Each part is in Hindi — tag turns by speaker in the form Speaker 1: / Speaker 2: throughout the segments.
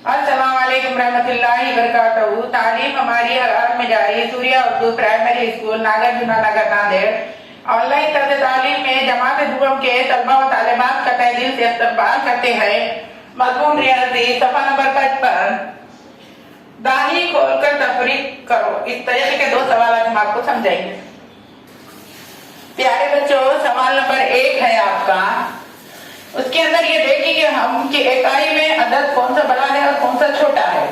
Speaker 1: अस्सलाम वालेकुम रहमतुल्लाहि बरकातहू। तालीम हमारी हरार में जारी सूर्या उर्दू प्राइमरी स्कूल नागार्जुना नगर नांदेड़ ऑनलाइन तर्ज तालीम में जमात दुआम के तलबा व तालिबात का तहे दिल से इस्तकबाल करते हैं। मज़मून रियाजी सफा नंबर 55। दाही खोलकर तफरीक करो। इस तरीके के दो सवाल आज हम आपको समझाएंगे। प्यारे बच्चों, सवाल नंबर 1 है आपका। उसके अंदर ये देखेंगे हम कि इकाई में अदद कौन सा बड़ा है और कौन सा छोटा है।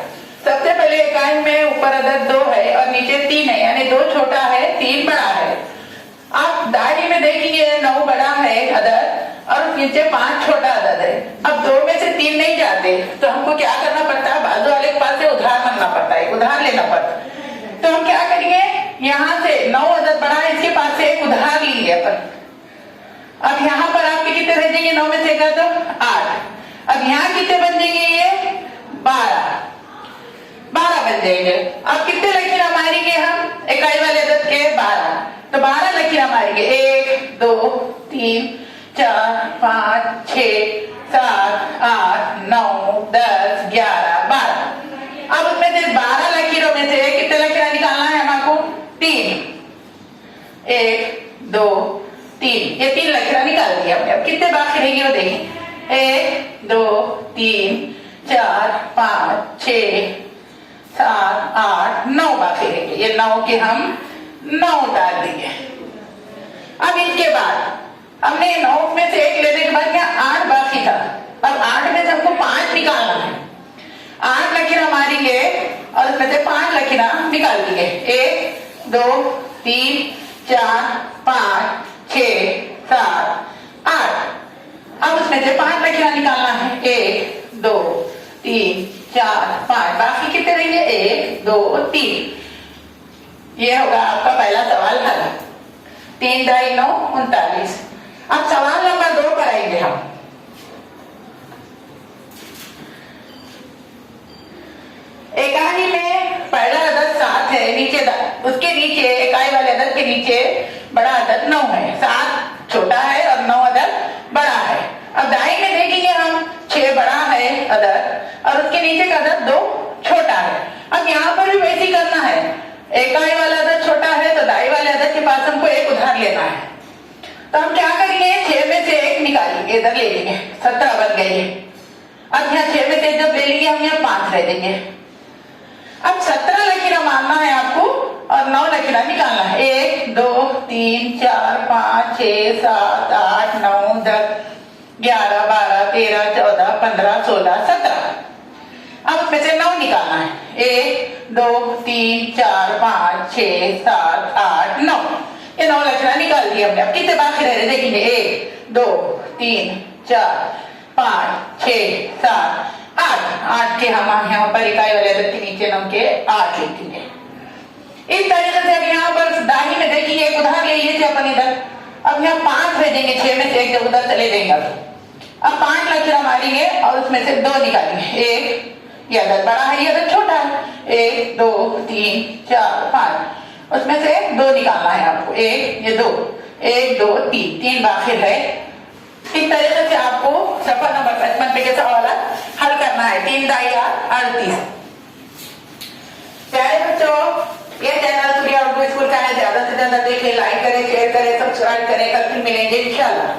Speaker 1: सबसे पहले इकाई में ऊपर अदद 2 है और नीचे 3 है, यानी 2 छोटा है 3 बड़ा है। आप दाही में देखेंगे 9 बड़ा है अदद और नीचे 5 छोटा अदद है। अब 2 में से 3 नहीं जाते तो हमको क्या करना पड़ता है, बाजू वाले के पास से उधार मांगना पड़ता है, उधार लेना पड़ता है। तो हम क्या करेंगे, यहाँ से 9 अदद बड़ा है, इसके पास से एक उधार लेंगे अपन। अब यहाँ पर आपके कितने रह जाएंगे, 9 में से का तो 8। अब यहाँ कितने बन जाएंगे, ये 12 बन जाएंगे। अब कितने लकीर मारेंगे हम इकाई वाले अदद के, 12। तो 12 लकीर मारेंगे, 1 2 3 4 5 6 7 8 9 10 11 12। अब उसमें से 12 लकीरों में से कितने लकीर निकालना है हमको, 3। 1 2 3, ये 3 लकीर निकाल दिया हमने। अब कितने बाकी रहेंगे वो देखें, 1 2 3 4 5 6 7 8 9 बाकी रहेंगे। ये 9 के हम 9 डाल देंगे। अब इसके बाद हमने 9 में से 1 लेने के बाद यहाँ 8 बाकी था। अब 8 में से हमको 5 निकालना है। 8 लकीर मारेंगे और उसमें से 5 लकीर निकाल देंगे, 1 2 3 4 5 6 7 8। अब उसमें से 5 लकीर निकालना है, 1 2 3 4 5। बाकी कितने रहेंगे, 1 2 3। ये होगा आपका पहला सवाल हल। 3 दाई 9 39। अब सवाल नंबर 2 पर आएंगे हम। इकाई में पहला अदद 7 है, नीचे उसके नीचे इकाई वाले अदद के नीचे बड़ा अदद 9 है। 7 छोटा है और 9 अदद बड़ा है। अब दाई में देखेंगे हम 6 बड़ा है अदद और उसके नीचे का अदद 2 छोटा है। अब यहाँ पर भी वैसे ही करना है, इकाई वाला अदद छोटा है तो दाई वाले अदद के पास हमको एक उधार लेना है। तो हम क्या करेंगे, 6 में से 1 निकालेंगे, इधर ले लेंगे, 17 बन गए। अब यहाँ 6 में से जब ले लेंगे हम यहाँ 5 रह देंगे। अब 17 लकीर मारना है आपको और 9 लकीर निकालना है, 1 2 3 4 5 6 7 8 9 10 11 12 13 14 15 16 17। अब उसमें से 9 निकालना है, 1 2 3 4 5 6 7 8 9। ये 9 लकीर निकाल दिए हमने। अब कितने बाकी रह रहे देखेंगे, 1 2 3 4 5 6 7 8 के हम यहाँ पर इकाई वाले अदद के नीचे नम के 8 लिखेंगे। इस तरीके से अब यहाँ पर दाही में देखिए एक उधार ले लिए थे अपन इधर। अब यहाँ 5 भेजेंगे, 6 में से 1 जब उधर चले जाएंगे। अब 5 लकीर मारेंगे और उसमें से 2 निकालेंगे, 1 ये अदद बड़ा है, ये अदद छोटा है, 1 2 3 4 5। उसमें से 2 निकालना है आपको, 1 ये 2 1 2 3 बाकी है। इस तरीके से आपको सफा नंबर 55 पे के सवाल हल करना है। 3 दाई 38। प्यारे बच्चों, ये चैनल सूर्या उर्दू स्कूल का है, ज्यादा से ज्यादा देखें, लाइक करें, शेयर करें, सब्सक्राइब करें। कल फिर मिलेंगे इंशाल्लाह।